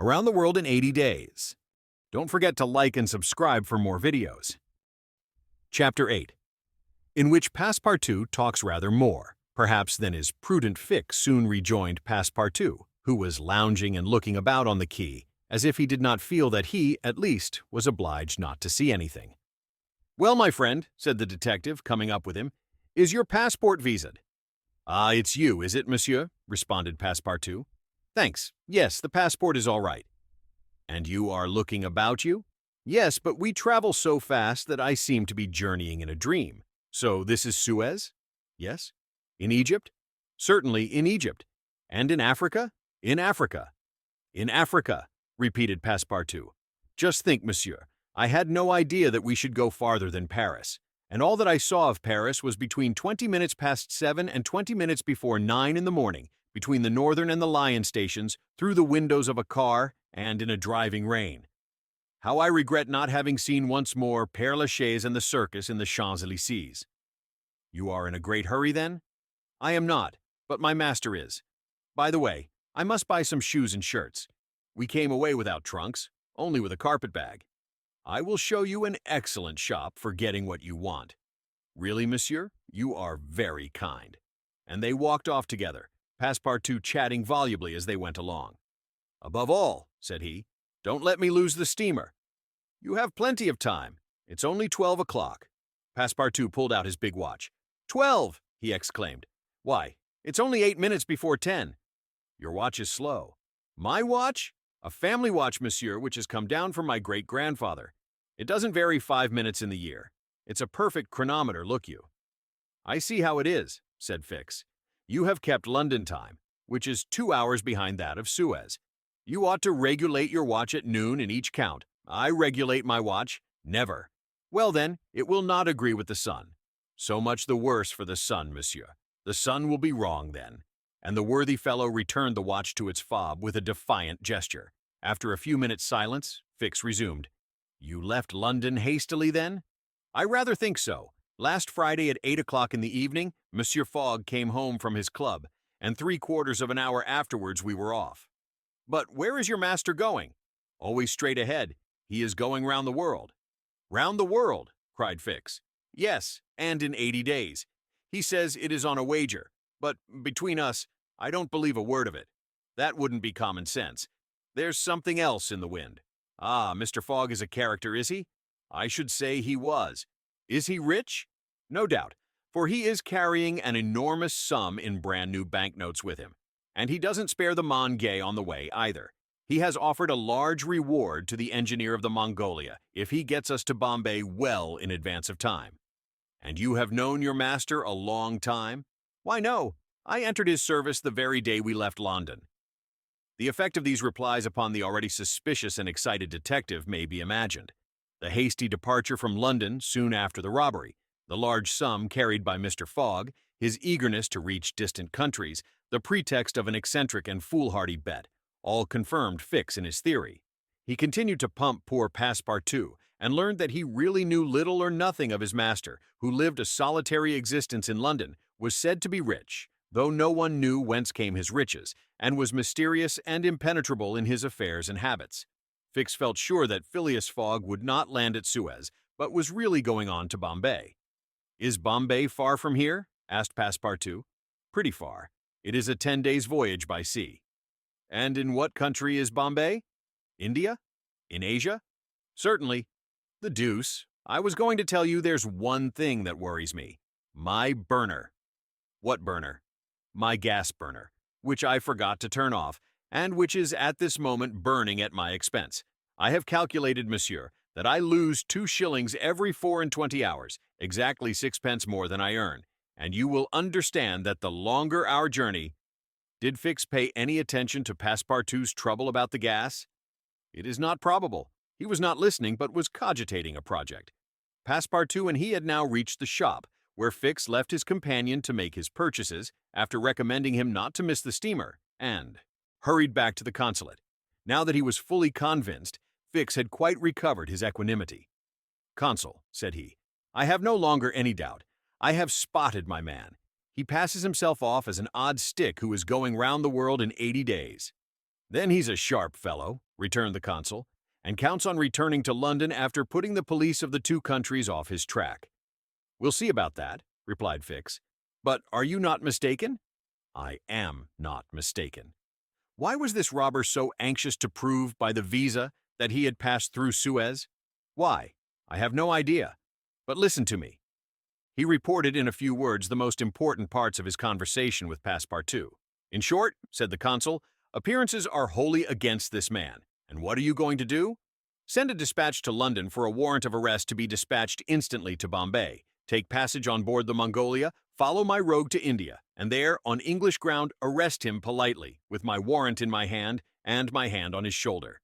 Around the World in 80 Days. Don't forget to like and subscribe for more videos. Chapter 8, in which Passepartout talks rather more, perhaps, than his prudent Fix soon rejoined Passepartout, who was lounging and looking about on the quay, as if he did not feel that he, at least, was obliged not to see anything. "Well, my friend," said the detective, coming up with him, "is your passport visaed?" "Ah, it's you, is it, monsieur?" responded Passepartout. "Thanks. Yes, the passport is all right." "And you are looking about you?" "Yes, but we travel so fast that I seem to be journeying in a dream. So this is Suez?" "Yes." "In Egypt?" "Certainly, in Egypt." "And in Africa?" "In Africa." "In Africa," repeated Passepartout. "Just think, monsieur, I had no idea that we should go farther than Paris, and all that I saw of Paris was between 20 minutes past 7 and 20 minutes before 9 in the morning, between the Northern and the Lion stations, through the windows of a car, and in a driving rain. How I regret not having seen once more Père Lachaise and the circus in the Champs-Élysées." "You are in a great hurry, then?" "I am not, but my master is. By the way, I must buy some shoes and shirts. We came away without trunks, only with a carpet-bag. I will show you an excellent shop for getting what you want." "Really, monsieur? You are very kind." And they walked off together, Passepartout chatting volubly as they went along. "Above all," said he, "don't let me lose the steamer." "You have plenty of time. It's only 12 o'clock." Passepartout pulled out his big watch. "12!" he exclaimed. "Why, it's only 8 minutes before 10. "Your watch is slow." "My watch? A family watch, monsieur, which has come down from my great-grandfather. It doesn't vary 5 minutes in the year. It's a perfect chronometer, look you." "I see how it is," said Fix. "You have kept London time, which is 2 hours behind that of Suez. You ought to regulate your watch at noon in each count. I regulate my watch. Never. Well then, it will not agree with the sun. So much the worse for the sun, monsieur. The sun will be wrong then." And the worthy fellow returned the watch to its fob with a defiant gesture. After a few minutes' silence, Fix resumed. "You left London hastily, then?" "I rather think so. Last Friday at 8 o'clock in the evening, Monsieur Fogg came home from his club, and 3/4 of an hour afterwards we were off." "But where is your master going?" "Always straight ahead. He is going round the world." "Round the world?" cried Fix. "Yes, and in 80 days. He says it is on a wager, but between us, I don't believe a word of it. That wouldn't be common sense. There's something else in the wind. Ah, Mr. Fogg is a character, is he? I should say he was. Is he rich? No doubt, for he is carrying an enormous sum in brand-new banknotes with him. And he doesn't spare the Mongay on the way, either. He has offered a large reward to the engineer of the Mongolia if he gets us to Bombay well in advance of time. And you have known your master a long time?" "Why, no. I entered his service the very day we left London." The effect of these replies upon the already suspicious and excited detective may be imagined. The hasty departure from London soon after the robbery, the large sum carried by Mr. Fogg, his eagerness to reach distant countries, the pretext of an eccentric and foolhardy bet, all confirmed Fix in his theory. He continued to pump poor Passepartout, and learned that he really knew little or nothing of his master, who lived a solitary existence in London, was said to be rich, though no one knew whence came his riches, and was mysterious and impenetrable in his affairs and habits. Fix felt sure that Phileas Fogg would not land at Suez, but was really going on to Bombay. "Is Bombay far from here?" asked Passepartout. "Pretty far. It is a 10 days' voyage by sea." "And in what country is Bombay?" "India? In Asia?" "Certainly." "The deuce. I was going to tell you there's one thing that worries me. My burner." "What burner?" "My gas burner, which I forgot to turn off, and which is at this moment burning at my expense. I have calculated, monsieur, that I lose 2 shillings every 24 hours, exactly 6 pence more than I earn, and you will understand that the longer our journey—" Did Fix pay any attention to Passepartout's trouble about the gas? It is not probable. He was not listening, but was cogitating a project. Passepartout and he had now reached the shop, where Fix left his companion to make his purchases, after recommending him not to miss the steamer, and hurried back to the consulate. Now that he was fully convinced, Fix had quite recovered his equanimity. "Consul," said he, "I have no longer any doubt. I have spotted my man. He passes himself off as an odd stick who is going round the world in 80 days. "Then he's a sharp fellow," returned the consul, "and counts on returning to London after putting the police of the two countries off his track." "We'll see about that," replied Fix. "But are you not mistaken?" "I am not mistaken." Why was this robber so anxious to prove by the visa that he had passed through Suez? Why? I have no idea. But listen to me. He reported in a few words the most important parts of his conversation with Passepartout. "In short," said the consul, "appearances are wholly against this man. And what are you going to do? Send a dispatch to London for a warrant of arrest to be dispatched instantly to Bombay. Take passage on board the Mongolia, follow my rogue to India, and there, on English ground, arrest him politely, with my warrant in my hand and my hand on his shoulder."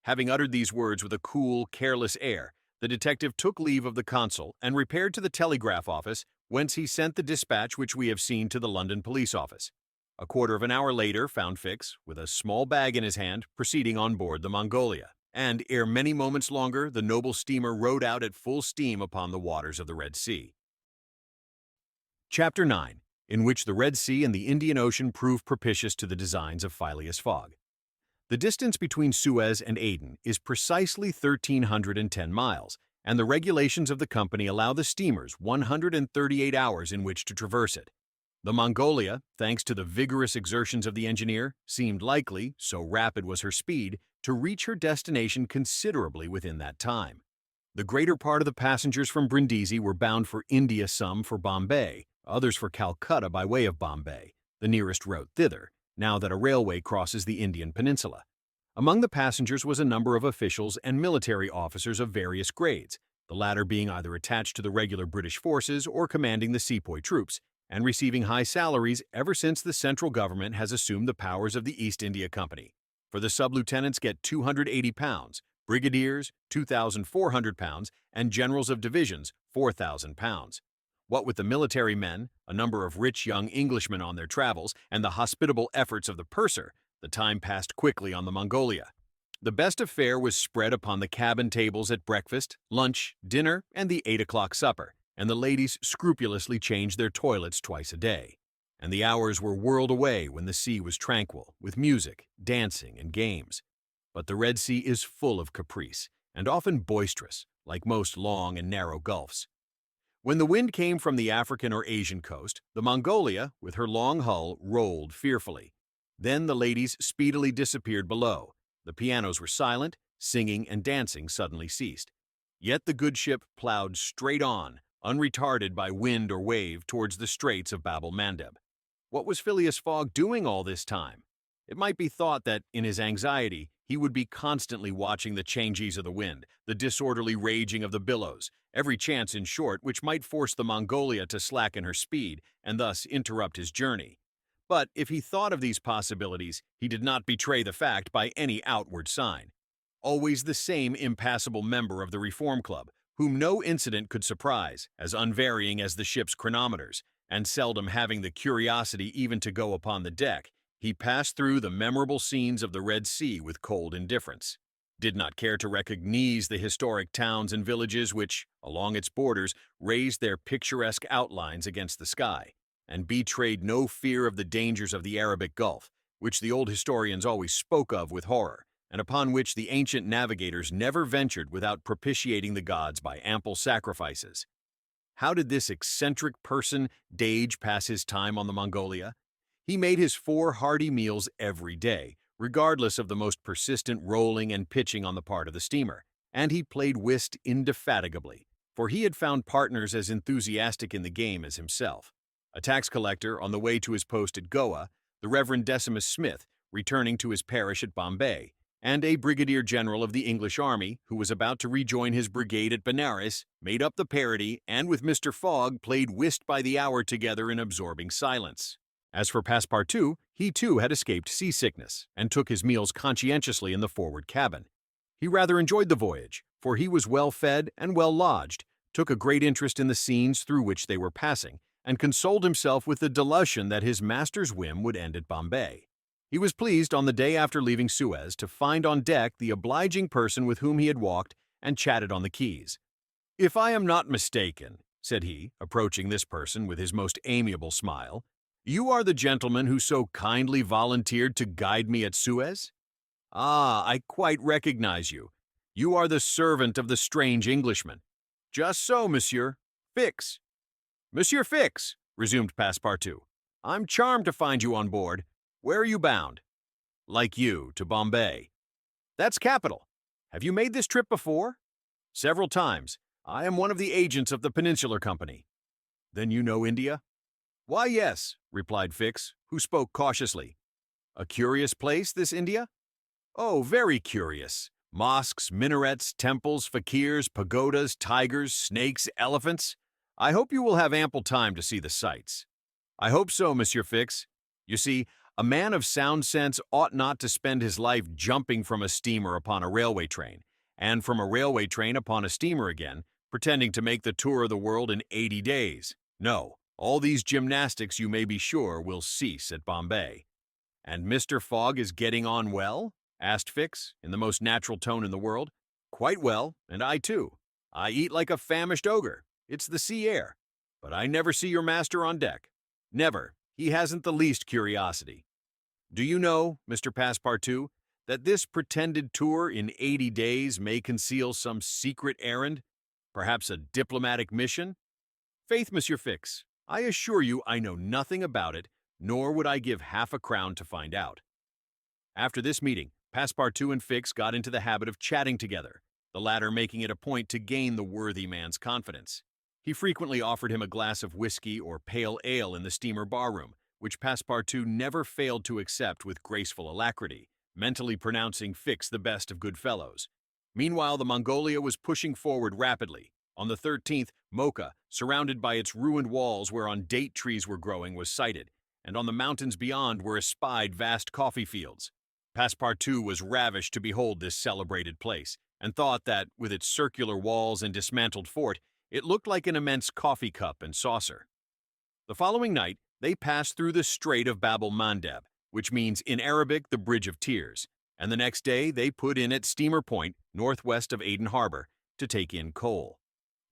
Having uttered these words with a cool, careless air, the detective took leave of the consul and repaired to the telegraph office, whence he sent the dispatch which we have seen to the London police office. A quarter of an hour later found Fix, with a small bag in his hand, proceeding on board the Mongolia, and ere many moments longer the noble steamer rode out at full steam upon the waters of the Red Sea. Chapter 9, in which the Red Sea and the Indian Ocean prove propitious to the designs of Phileas Fogg. The distance between Suez and Aden is precisely 1,310 miles, and the regulations of the company allow the steamers 138 hours in which to traverse it. The Mongolia, thanks to the vigorous exertions of the engineer, seemed likely, so rapid was her speed, to reach her destination considerably within that time. The greater part of the passengers from Brindisi were bound for India, some for Bombay, others for Calcutta by way of Bombay, the nearest route thither, now that a railway crosses the Indian peninsula. Among the passengers was a number of officials and military officers of various grades, the latter being either attached to the regular British forces or commanding the sepoy troops, and receiving high salaries ever since the central government has assumed the powers of the East India Company. For the sub-lieutenants get £280, brigadiers £2,400, and generals of divisions £4,000. What with the military men, a number of rich young Englishmen on their travels, and the hospitable efforts of the purser, the time passed quickly on the Mongolia. The best of fare was spread upon the cabin tables at breakfast, lunch, dinner, and the 8 o'clock supper, and the ladies scrupulously changed their toilets twice a day. And the hours were whirled away when the sea was tranquil, with music, dancing, and games. But the Red Sea is full of caprice, and often boisterous, like most long and narrow gulfs. When the wind came from the African or Asian coast, the Mongolia, with her long hull, rolled fearfully. Then the ladies speedily disappeared below. The pianos were silent, singing and dancing suddenly ceased. Yet the good ship plowed straight on, unretarded by wind or wave, towards the straits of Bab el-Mandeb. What was Phileas Fogg doing all this time? It might be thought that, in his anxiety, he would be constantly watching the changes of the wind, the disorderly raging of the billows, every chance, in short, which might force the Mongolia to slacken her speed and thus interrupt his journey. But if he thought of these possibilities, he did not betray the fact by any outward sign. Always the same impassible member of the Reform Club, whom no incident could surprise, as unvarying as the ship's chronometers, and seldom having the curiosity even to go upon the deck, he passed through the memorable scenes of the Red Sea with cold indifference, did not care to recognize the historic towns and villages which, along its borders, raised their picturesque outlines against the sky, and betrayed no fear of the dangers of the Arabic Gulf, which the old historians always spoke of with horror, and upon which the ancient navigators never ventured without propitiating the gods by ample sacrifices. How did this eccentric person Dage pass his time on the Mongolia? He made his 4 hearty meals every day, regardless of the most persistent rolling and pitching on the part of the steamer, and he played whist indefatigably, for he had found partners as enthusiastic in the game as himself. A tax collector on the way to his post at Goa, the Reverend Decimus Smith returning to his parish at Bombay, and a brigadier general of the English army, who was about to rejoin his brigade at Benares, made up the party and with Mr. Fogg played whist by the hour together in absorbing silence. As for Passepartout, he too had escaped seasickness, and took his meals conscientiously in the forward cabin. He rather enjoyed the voyage, for he was well fed and well lodged, took a great interest in the scenes through which they were passing, and consoled himself with the delusion that his master's whim would end at Bombay. He was pleased on the day after leaving Suez to find on deck the obliging person with whom he had walked and chatted on the quays. "If I am not mistaken," said he, approaching this person with his most amiable smile, You are the gentleman who so kindly volunteered to guide me at Suez? Ah, I quite recognize you. You are the servant of the strange Englishman. Just so, monsieur. Fix. Monsieur Fix, resumed Passepartout. I'm charmed to find you on board. Where are you bound? Like you, to Bombay. That's capital. Have you made this trip before? Several times. I am one of the agents of the Peninsular Company. Then you know India? Why, yes, replied Fix, who spoke cautiously. A curious place, this India? Oh, very curious. Mosques, minarets, temples, fakirs, pagodas, tigers, snakes, elephants. I hope you will have ample time to see the sights. I hope so, Monsieur Fix. You see, a man of sound sense ought not to spend his life jumping from a steamer upon a railway train, and from a railway train upon a steamer again, pretending to make the tour of the world in 80 days. No, all these gymnastics, you may be sure, will cease at Bombay. And Mr. Fogg is getting on well? Asked Fix, in the most natural tone in the world. Quite well, and I too. I eat like a famished ogre. It's the sea air. But I never see your master on deck. Never. He hasn't the least curiosity. Do you know, Mr. Passepartout, that this pretended tour in 80 days may conceal some secret errand? Perhaps a diplomatic mission? Faith, Monsieur Fix, I assure you I know nothing about it, nor would I give half a crown to find out. After this meeting, Passepartout and Fix got into the habit of chatting together, the latter making it a point to gain the worthy man's confidence. He frequently offered him a glass of whiskey or pale ale in the steamer barroom, which Passepartout never failed to accept with graceful alacrity, mentally pronouncing Fix the best of good fellows. Meanwhile, the Mongolia was pushing forward rapidly. On the 13th, Mocha, surrounded by its ruined walls whereon date trees were growing, was sighted, and on the mountains beyond were espied vast coffee fields. Passepartout was ravished to behold this celebrated place, and thought that, with its circular walls and dismantled fort, it looked like an immense coffee cup and saucer. The following night, they passed through the Strait of Bab el-Mandeb, which means in Arabic the Bridge of Tears, and the next day they put in at Steamer Point, northwest of Aden Harbor, to take in coal.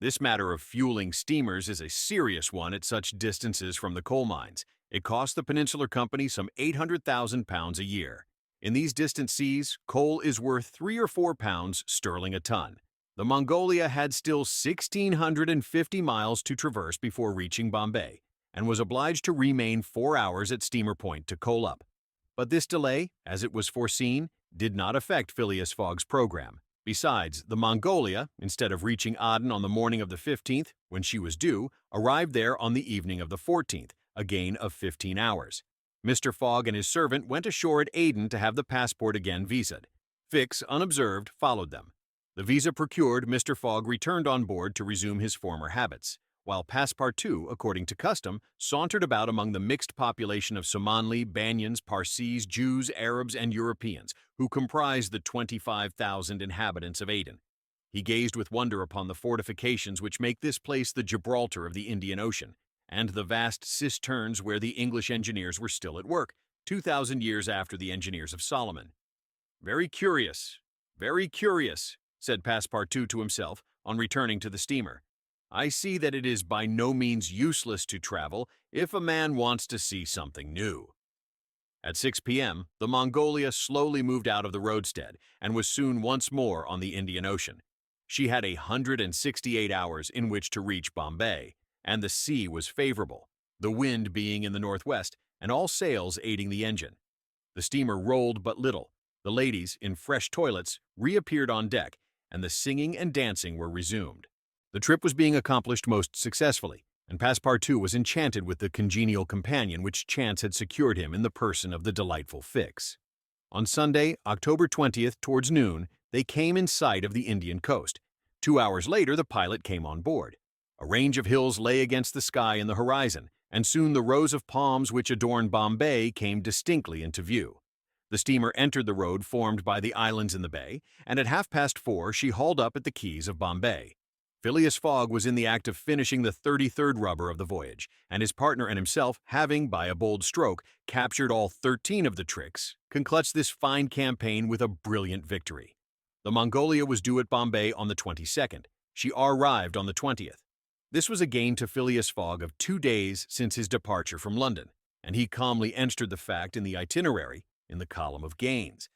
This matter of fueling steamers is a serious one at such distances from the coal mines. It costs the Peninsular Company some £800,000 a year. In these distant seas, coal is worth 3 or 4 pounds sterling a ton. The Mongolia had still 1,650 miles to traverse before reaching Bombay, and was obliged to remain 4 hours at Steamer Point to coal up. But this delay, as it was foreseen, did not affect Phileas Fogg's program. Besides, the Mongolia, instead of reaching Aden on the morning of the 15th, when she was due, arrived there on the evening of the 14th, a gain of 15 hours. Mr. Fogg and his servant went ashore at Aden to have the passport again visaed. Fix, unobserved, followed them. The visa procured, Mr. Fogg returned on board to resume his former habits, while Passepartout, according to custom, sauntered about among the mixed population of Somanli, Banyans, Parsees, Jews, Arabs, and Europeans, who comprised the 25,000 inhabitants of Aden. He gazed with wonder upon the fortifications which make this place the Gibraltar of the Indian Ocean, and the vast cisterns where the English engineers were still at work, 2,000 years after the engineers of Solomon. Very curious, said Passepartout to himself on returning to the steamer. I see that it is by no means useless to travel if a man wants to see something new. At 6 p.m., the Mongolia slowly moved out of the roadstead and was soon once more on the Indian Ocean. She had 168 hours in which to reach Bombay, and the sea was favorable, the wind being in the northwest and all sails aiding the engine. The steamer rolled but little. The ladies, in fresh toilets, reappeared on deck, and the singing and dancing were resumed. The trip was being accomplished most successfully, and Passepartout was enchanted with the congenial companion which chance had secured him in the person of the delightful Fix. On Sunday, October 20th, towards noon, they came in sight of the Indian coast. 2 hours later, the pilot came on board. A range of hills lay against the sky in the horizon, and soon the rows of palms which adorn Bombay came distinctly into view. The steamer entered the road formed by the islands in the bay, and at 4:30 she hauled up at the quays of Bombay. Phileas Fogg was in the act of finishing the 33rd rubber of the voyage, and his partner and himself, having, by a bold stroke, captured all 13 of the tricks, concluded this fine campaign with a brilliant victory. The Mongolia was due at Bombay on the 22nd. She arrived on the 20th. This was a gain to Phileas Fogg of 2 days since his departure from London. and he calmly entered the fact in the itinerary in the column of gains.